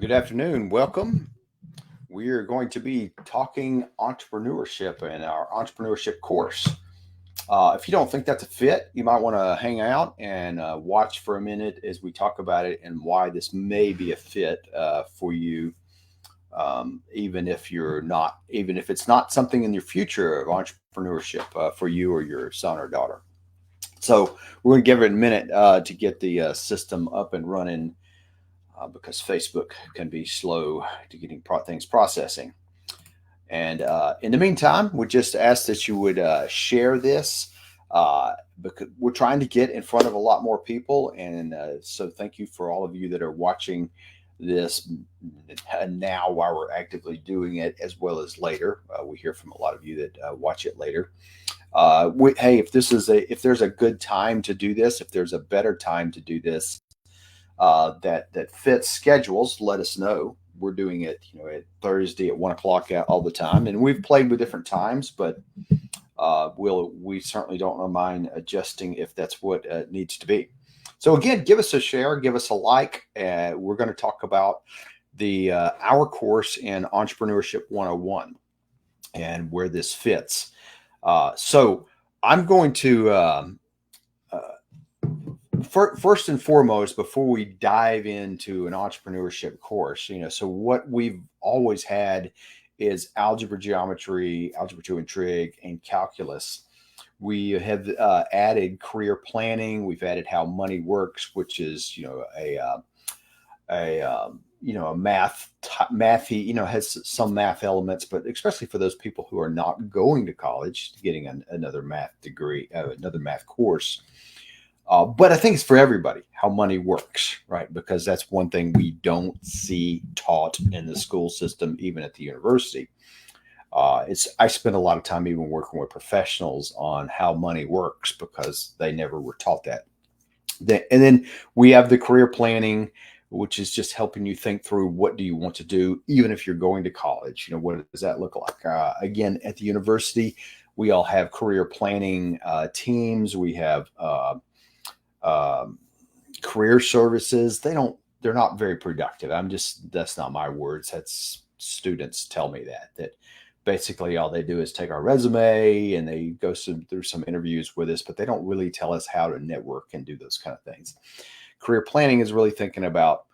Good afternoon. Welcome. We are going to be talking entrepreneurship in our entrepreneurship course. If you don't think that's a fit, you might want to hang out and watch for a minute as we talk about it and why this may be a fit for you, even if it's not something in your future of entrepreneurship for you or your son or daughter. So we're going to give it a minute to get the system up and running because Facebook can be slow to getting things processing. And in the meantime, we just ask that you would share this because we're trying to get in front of a lot more people. And so thank you for all of you that are watching this now while we're actively doing it, as well as later. We hear from a lot of you that watch it later. Hey, if there's a good time to do this, if there's a better time to do this, that fits schedules, let us know. We're doing it, at Thursday at 1 o'clock all the time, and we've played with different times, but we certainly don't mind adjusting if that's what it needs to be. So again, give us a share, give us a like. We're going to talk about our course in Entrepreneurship 101 and where this fits. So I'm going to. First and foremost, before we dive into an entrepreneurship course, so what we've always had is algebra, geometry, algebra 2 and trig, and calculus. We have added career planning. We've added how money works, which is a mathy, has some math elements, but especially for those people who are not going to college, getting another math degree, another math course. But I think it's for everybody how money works, right? Because that's one thing we don't see taught in the school system, even at the university. I spend a lot of time even working with professionals on how money works because they never were taught that. And then we have the career planning, which is just helping you think through what do you want to do, even if you're going to college. What does that look like? Again, at the university, we all have career planning teams. We have career services. They're not very productive. That's not my words. That's students tell me that basically all they do is take our resume and they go through some interviews with us, but they don't really tell us how to network and do those kind of things. Career planning is really thinking about,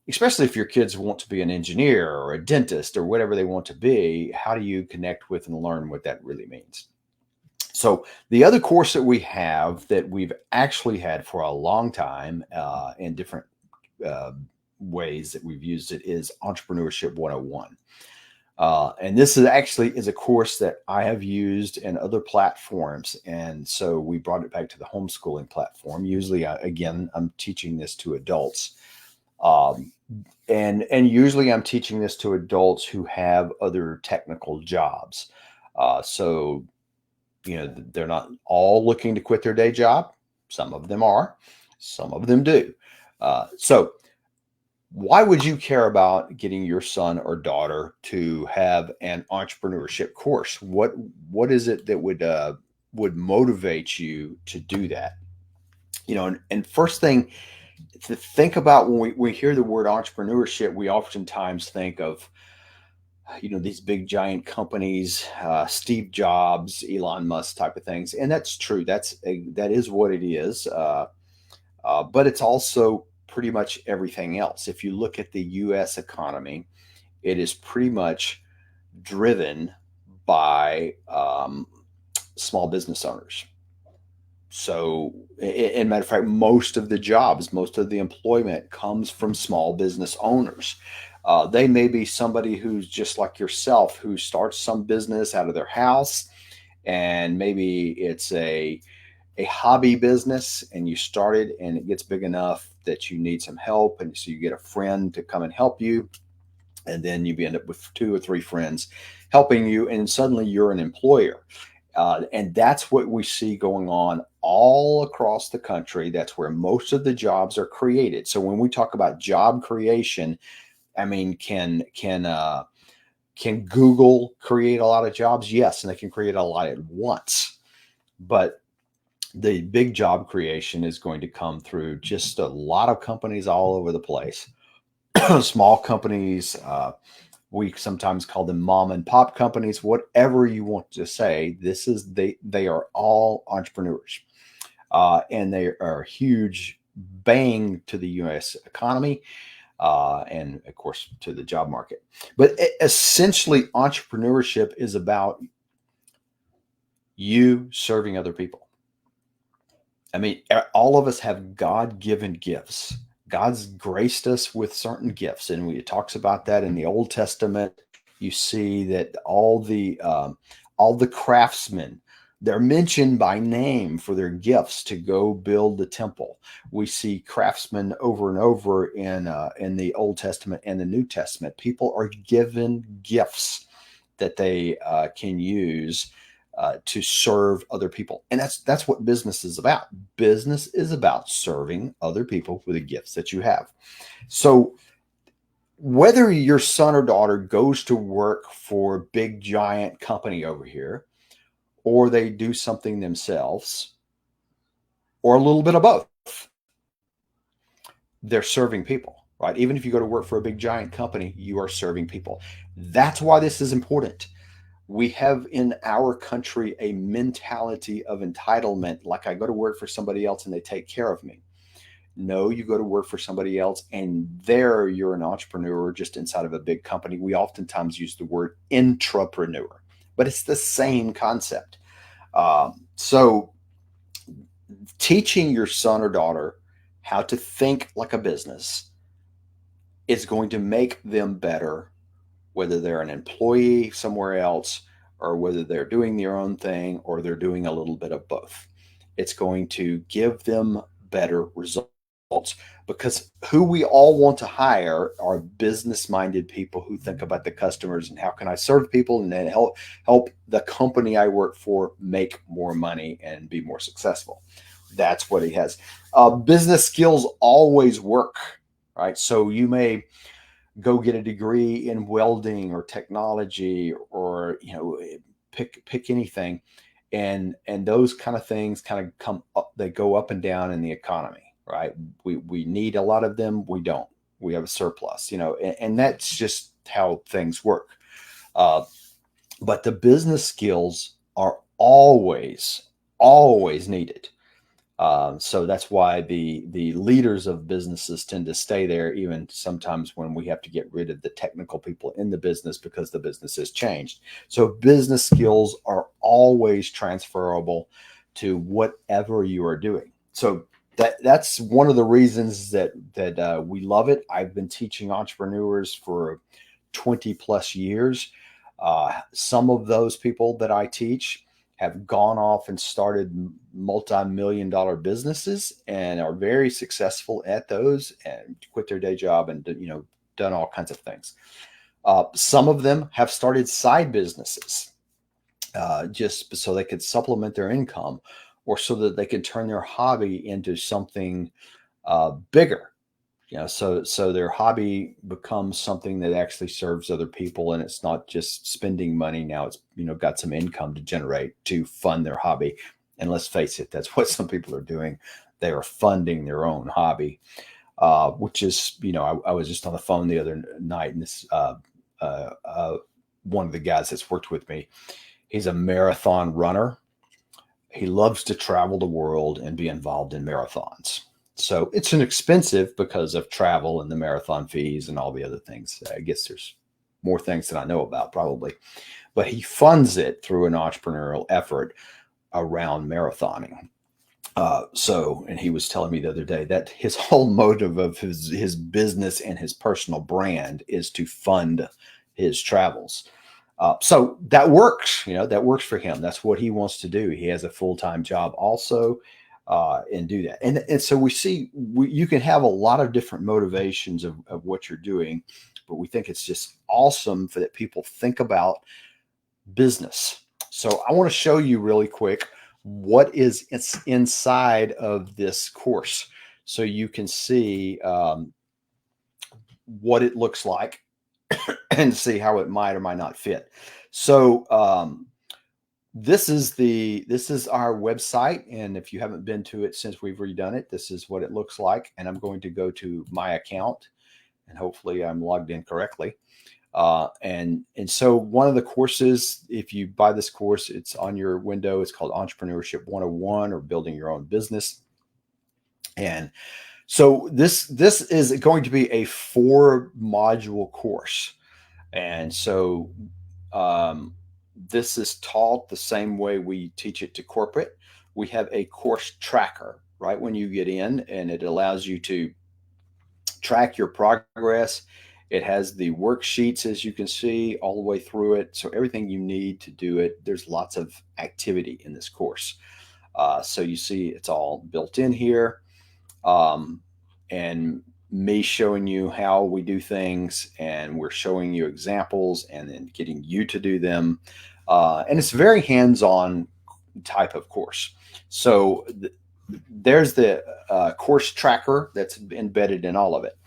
especially if your kids want to be an engineer or a dentist or whatever they want to be, how do you connect with and learn what that really means? So the other course that we have that we've actually had for a long time in different ways that we've used it is Entrepreneurship 101. And this is a course that I have used in other platforms. And so we brought it back to the homeschooling platform. Usually, again, I'm teaching this to adults. And usually I'm teaching this to adults who have other technical jobs. So they're not all looking to quit their day job. Some of them are, some of them do. So why would you care about getting your son or daughter to have an entrepreneurship course? What is it that would motivate you to do that? And first thing to think about when we hear the word entrepreneurship, we oftentimes think of these big giant companies, Steve Jobs, Elon Musk type of things. And that's true. That is what it is. But it's also pretty much everything else. If you look at the U.S. economy, it is pretty much driven by small business owners. So, in matter of fact, most of the jobs, most of the employment comes from small business owners. They may be somebody who's just like yourself, who starts some business out of their house, and maybe it's a hobby business, and you start it, and it gets big enough that you need some help, and so you get a friend to come and help you, and then you end up with 2 or 3 friends helping you, and suddenly you're an employer. And that's what we see going on all across the country. That's where most of the jobs are created. So when we talk about job creation, I mean, can Google create a lot of jobs? Yes, and they can create a lot at once. But the big job creation is going to come through just a lot of companies all over the place small companies. We sometimes call them mom and pop companies, whatever you want to say. They are all entrepreneurs, and they are a huge bang to the U.S. economy, and of course to the job market. But essentially, entrepreneurship is about you serving other people. I mean, all of us have God-given gifts. God's graced us with certain gifts, and it talks about that in the Old Testament. You see that all the craftsmen, they're mentioned by name for their gifts to go build the temple. We see craftsmen over and over in the Old Testament and the New Testament. People are given gifts that they can use to serve other people. And that's what business is about. Business is about serving other people with the gifts that you have. So whether your son or daughter goes to work for a big giant company over here, or they do something themselves, or a little bit of both, they're serving people, right? Even if you go to work for a big giant company, you are serving people. That's why this is important. We have in our country a mentality of entitlement, like I go to work for somebody else and they take care of me. No, you go to work for somebody else and there you're an entrepreneur just inside of a big company. We oftentimes use the word intrapreneur, but it's the same concept. So teaching your son or daughter how to think like a business is going to make them better, whether they're an employee somewhere else or whether they're doing their own thing or they're doing a little bit of both. It's going to give them better results because who we all want to hire are business-minded people who think about the customers and how can I serve people and then help the company I work for make more money and be more successful. That's what he has. Business skills always work, right? So you may go get a degree in welding or technology or pick anything, and those kind of things kind of come up, they go up and down in the economy, right? We need a lot of them, we don't, we have a surplus, and that's just how things work. But the business skills are always needed. So that's why the leaders of businesses tend to stay there, even sometimes when we have to get rid of the technical people in the business because the business has changed. So business skills are always transferable to whatever you are doing. So that's one of the reasons that we love it. I've been teaching entrepreneurs for 20 plus years. Some of those people that I teach have gone off and started multi-million-dollar businesses and are very successful at those and quit their day job and done all kinds of things. Some of them have started side businesses just so they could supplement their income or so that they could turn their hobby into something bigger. So their hobby becomes something that actually serves other people, and it's not just spending money. Now it's got some income to generate to fund their hobby. And let's face it, that's what some people are doing. They are funding their own hobby, which is I was just on the phone the other night, and this one of the guys that's worked with me, he's a marathon runner. He loves to travel the world and be involved in marathons. So it's inexpensive because of travel and the marathon fees and all the other things. I guess there's more things that I know about probably, but he funds it through an entrepreneurial effort around marathoning. And he was telling me the other day that his whole motive of his business and his personal brand is to fund his travels. So that works, that works for him. That's what he wants to do. He has a full-time job also. And do that. And so we see you can have a lot of different motivations of what you're doing, but we think it's just awesome for that people think about business. So I want to show you really quick what is inside of this course so you can see what it looks like and see how it might or might not fit. So this is our website, and if you haven't been to it since we've redone it, this is what it looks like. And I'm going to go to my account, and hopefully I'm logged in correctly. And so one of the courses, if you buy this course, it's on your window. It's called Entrepreneurship 101 or Building Your Own Business. And so this is going to be a 4-module course. And so um, this is taught the same way we teach it to corporate. We have a course tracker right when you get in, and it allows you to track your progress. It has the worksheets, as you can see, all the way through it. So everything you need to do it. There's lots of activity in this course. So you see it's all built in here. And me showing you how we do things, and we're showing you examples and then getting you to do them. And it's a very hands-on type of course. So there's the course tracker that's embedded in all of it.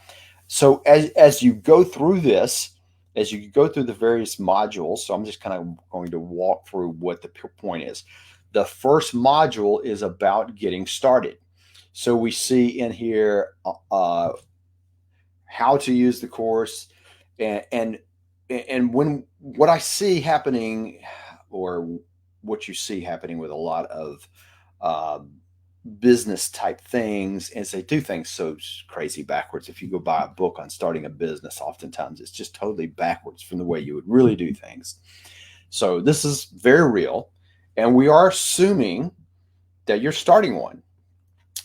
So as you go through this, as you go through the various modules, so I'm just kind of going to walk through what the point is. The first module is about getting started. So we see in here how to use the course, and when what I see happening, or what you see happening with a lot of business type things, is they do things so crazy backwards. If you go buy a book on starting a business, oftentimes it's just totally backwards from the way you would really do things. So this is very real, and we are assuming that you're starting one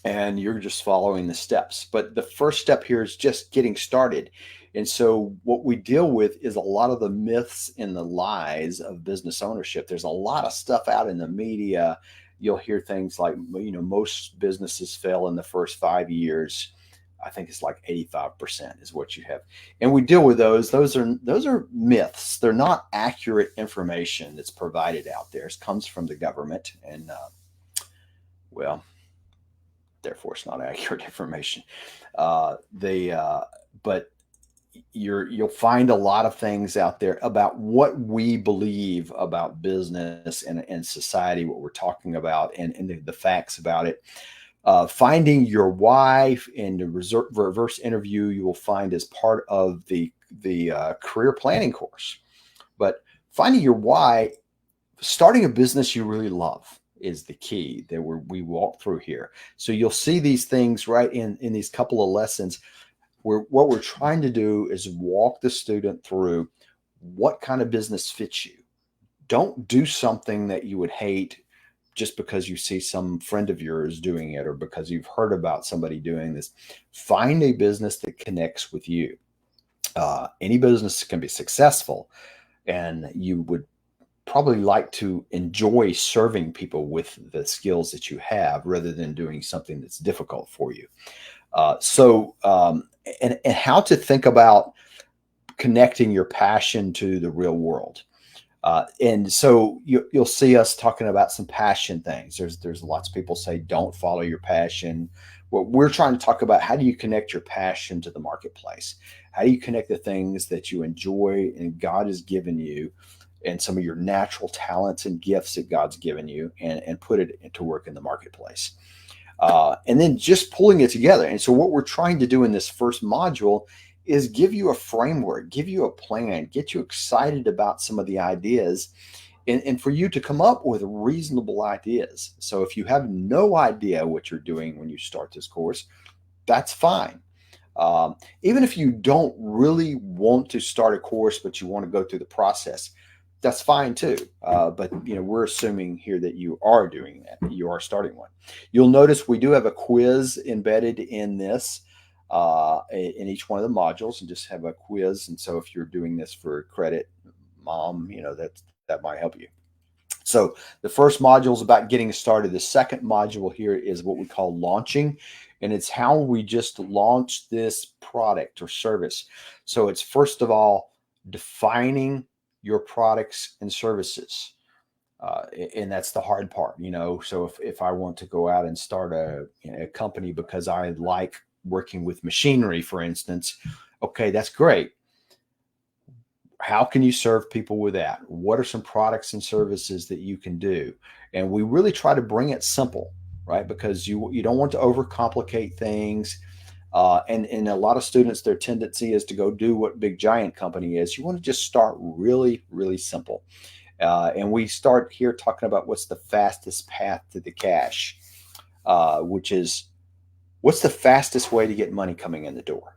and you're just following the steps. But the first step here is just getting started. And so what we deal with is a lot of the myths and the lies of business ownership. There's a lot of stuff out in the media. You'll hear things like, most businesses fail in the first 5 years. I think it's like 85% is what you have. And we deal with those. Those are myths. They're not accurate information that's provided out there. It comes from the government, and well, therefore it's not accurate information. But you'll find a lot of things out there about what we believe about business and society, what we're talking about, and the facts about it. Finding your why in the reverse interview, you will find as part of the career planning course. But finding your why, starting a business you really love, is the key that we walk through here. So you'll see these things right in these couple of lessons, where what we're trying to do is walk the student through what kind of business fits you. Don't do something that you would hate just because you see some friend of yours doing it, or because you've heard about somebody doing this. Find a business that connects with you. Any business can be successful, and you would probably like to enjoy serving people with the skills that you have, rather than doing something that's difficult for you. And how to think about connecting your passion to the real world. And so you'll see us talking about some passion things. There's lots of people say, don't follow your passion. What we're trying to talk about, how do you connect your passion to the marketplace? How do you connect the things that you enjoy and God has given you, and some of your natural talents and gifts that God's given you, and put it into work in the marketplace? And then just pulling it together. And so what we're trying to do in this first module is give you a framework, give you a plan, get you excited about some of the ideas, and for you to come up with reasonable ideas. So if you have no idea what you're doing when you start this course, that's fine. Even if you don't really want to start a course, but you want to go through the process, that's fine too. But we're assuming here that you are doing that. You are starting one. You'll notice we do have a quiz embedded in this, in each one of the modules, and just have a quiz. And so if you're doing this for credit, Mom, that might help you. So the first module is about getting started. The second module here is what we call launching, and it's how we just launch this product or service. So it's, first of all, defining your products and services. And that's the hard part, So if I want to go out and start a company because I like working with machinery, for instance, okay, that's great. How can you serve people with that? What are some products and services that you can do? And we really try to bring it simple, right? Because you don't want to overcomplicate things. And a lot of students, their tendency is to go do what big giant company is. You want to just start really, really simple. And we start here talking about what's the fastest path to the cash, which is what's the fastest way to get money coming in the door.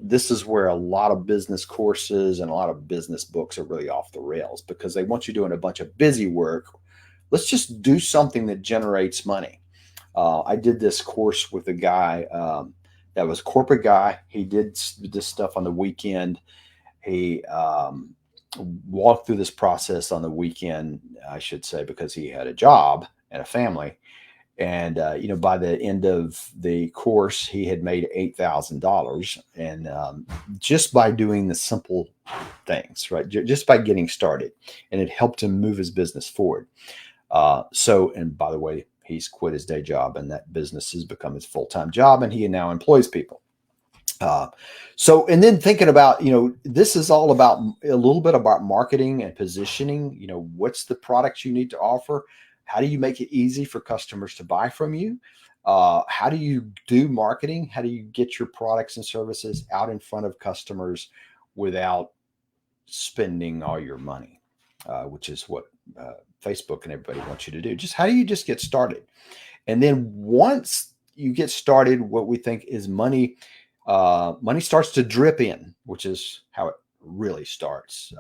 This is where a lot of business courses and a lot of business books are really off the rails because they want you doing a bunch of busy work. Let's just do something that generates money. I did this course with a guy that was a corporate guy. He did this stuff on the weekend. He walked through this process on the weekend, I should say, because he had a job and a family. And by the end of the course, he had made $8,000, and just by doing the simple things, right? Just by getting started, and it helped him move his business forward. And by the way, he's quit his day job, and that business has become his full-time job, and he now employs people. And then thinking about, this is all about a little bit about marketing and positioning. What's the products you need to offer? How do you make it easy for customers to buy from you? How do you do marketing? How do you get your products and services out in front of customers without spending all your money, which is what Facebook and everybody wants you to do? Just how do you just get started? And then once you get started, what we think is money starts to drip in, which is how it really starts.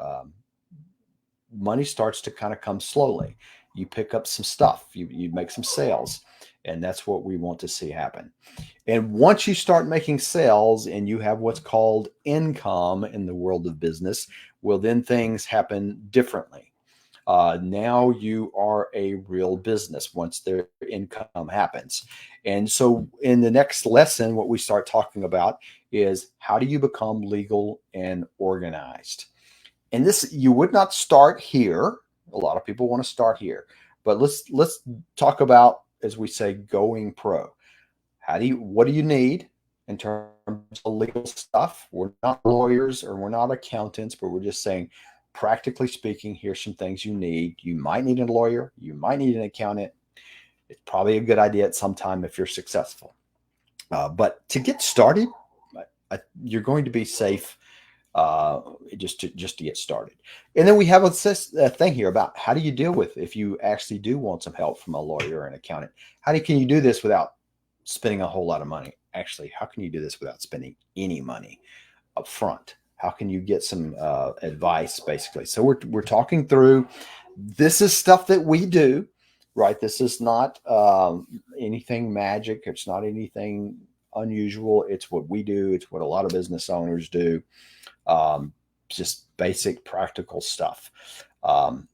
Money starts to kind of come slowly. You pick up some stuff, you make some sales, and that's what we want to see happen. And once you start making sales and you have what's called income in the world of business, well, then things happen differently. Now you are a real business once their income happens. And so in the next lesson, what we start talking about is how do you become legal and organized? And this, you would not start here. A lot of people want to start here, but let's talk about, as we say, going pro. What do you need in terms of legal stuff? We're not lawyers or we're not accountants, but we're just saying, practically speaking, here's some things you need. You might need a lawyer. You might need an accountant. It's probably a good idea at some time if you're successful. But to get started, you're going to be safe just to get started. And then we have a thing here about how do you deal with if you actually do want some help from a lawyer or an accountant. Can you do this without spending a whole lot of money? Actually, how can you do this without spending any money up front? How can you get some advice, basically? So we're talking through, this is stuff that we do, right? This is not anything magic. It's not anything unusual. It's what we do. It's what a lot of business owners do. Just basic practical stuff.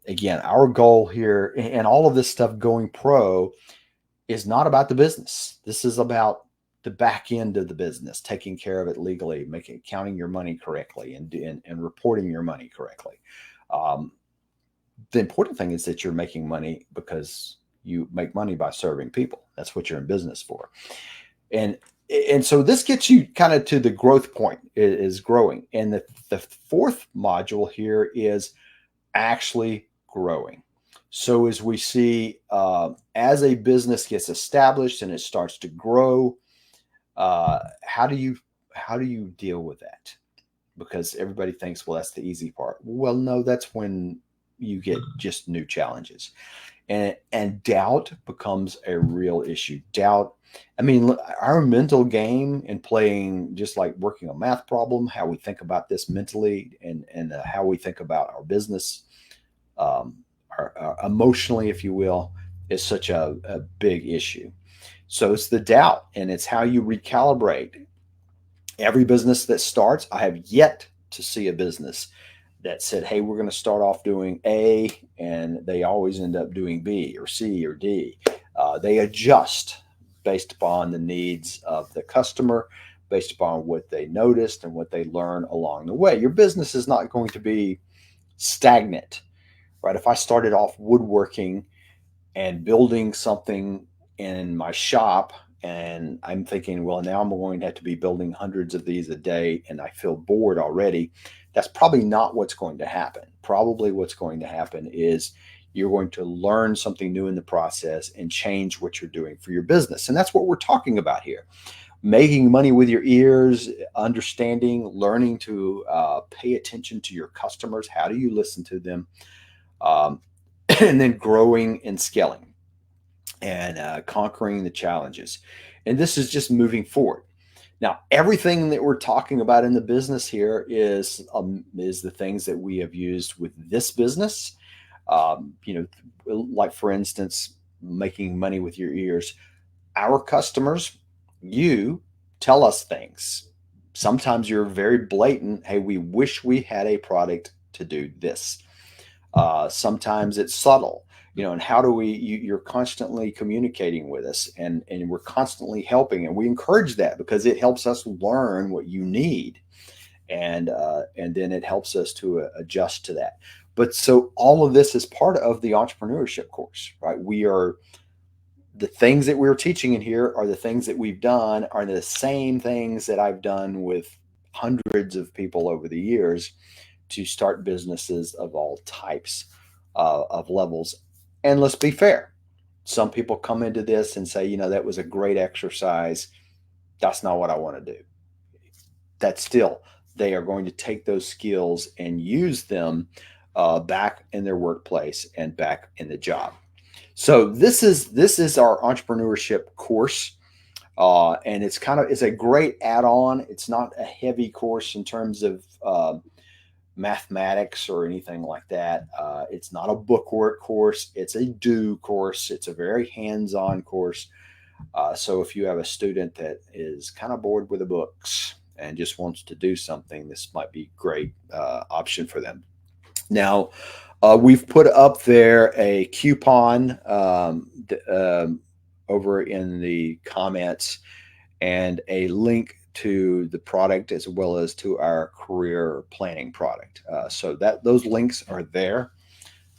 Again, our goal here and all of this stuff going pro is not about the business. This is about the back end of the business, taking care of it legally, counting your money correctly and reporting your money correctly. The important thing is that you're making money because you make money by serving people. That's what you're in business for. And so this gets you kind of to the growth point, is growing. And the fourth module here is actually growing. So as we see, as a business gets established and it starts to grow, how do you deal with that? Because everybody thinks, well, that's the easy part. Well, no, that's when you get just new challenges. And doubt becomes a real issue. Doubt, I mean, our mental game in playing, just like working a math problem, how we think about this mentally and how we think about our business, our emotionally, if you will, is such a big issue. So it's the doubt, and it's how you recalibrate. Every business that starts, I have yet to see a business that said, hey, we're going to start off doing A, and they always end up doing B or C or D. They adjust based upon the needs of the customer, based upon what they noticed and what they learn along the way. Your business is not going to be stagnant, right? If I started off woodworking and building something in my shop, and I'm thinking, well, now I'm going to have to be building hundreds of these a day, and I feel bored already, that's probably not what's going to happen. Probably what's going to happen is you're going to learn something new in the process and change what you're doing for your business. And that's what we're talking about here. making money with your ears, understanding, learning to pay attention to your customers. How do you listen to them? Um, and then growing and scaling and conquering the challenges. And this is just moving forward. Now, everything that we're talking about in the business here is the things that we have used with this business. You know, like for instance, making money with your ears. Our customers, you tell us things. Sometimes you're very blatant. Hey, we wish we had a product to do this. Sometimes it's subtle, you know, and how do you're constantly communicating with us, and we're constantly helping, and we encourage that because it helps us learn what you need, and then it helps us to adjust to that. But so all of this is part of the entrepreneurship course, right? The things that we're teaching in here are the things that we've done, are the same things that I've done with hundreds of people over the years to start businesses of all types of levels. And let's be fair. Some people come into this and say, you know, that was a great exercise. That's not what I want to do. That's still, they are going to take those skills and use them back in their workplace and back in the job. So this is our entrepreneurship course. And it's a great add-on. It's not a heavy course in terms of mathematics or anything like that. It's not a bookwork course. It's a do course. It's a very hands-on course. So if you have a student that is kind of bored with the books and just wants to do something, this might be a great option for them. Now, we've put up there a coupon over in the comments and a link to the product as well as to our career planning product. So that those links are there.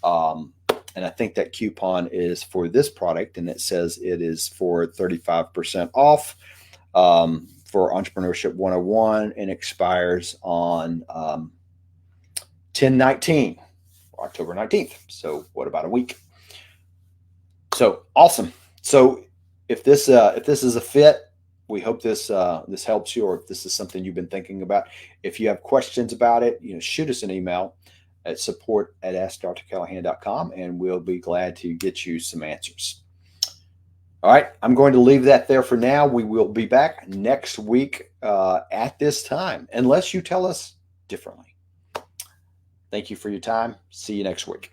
And I think that coupon is for this product, and it says it is for 35% off for Entrepreneurship 101, and expires on 10/19, October 19th. So what about a week? So awesome. So if this is a fit, we hope this helps you, or if this is something you've been thinking about. If you have questions about it, you know, shoot us an email at support@askdrcallahan.com, and we'll be glad to get you some answers. All right, I'm going to leave that there for now. We will be back next week at this time, unless you tell us differently. Thank you for your time. See you next week.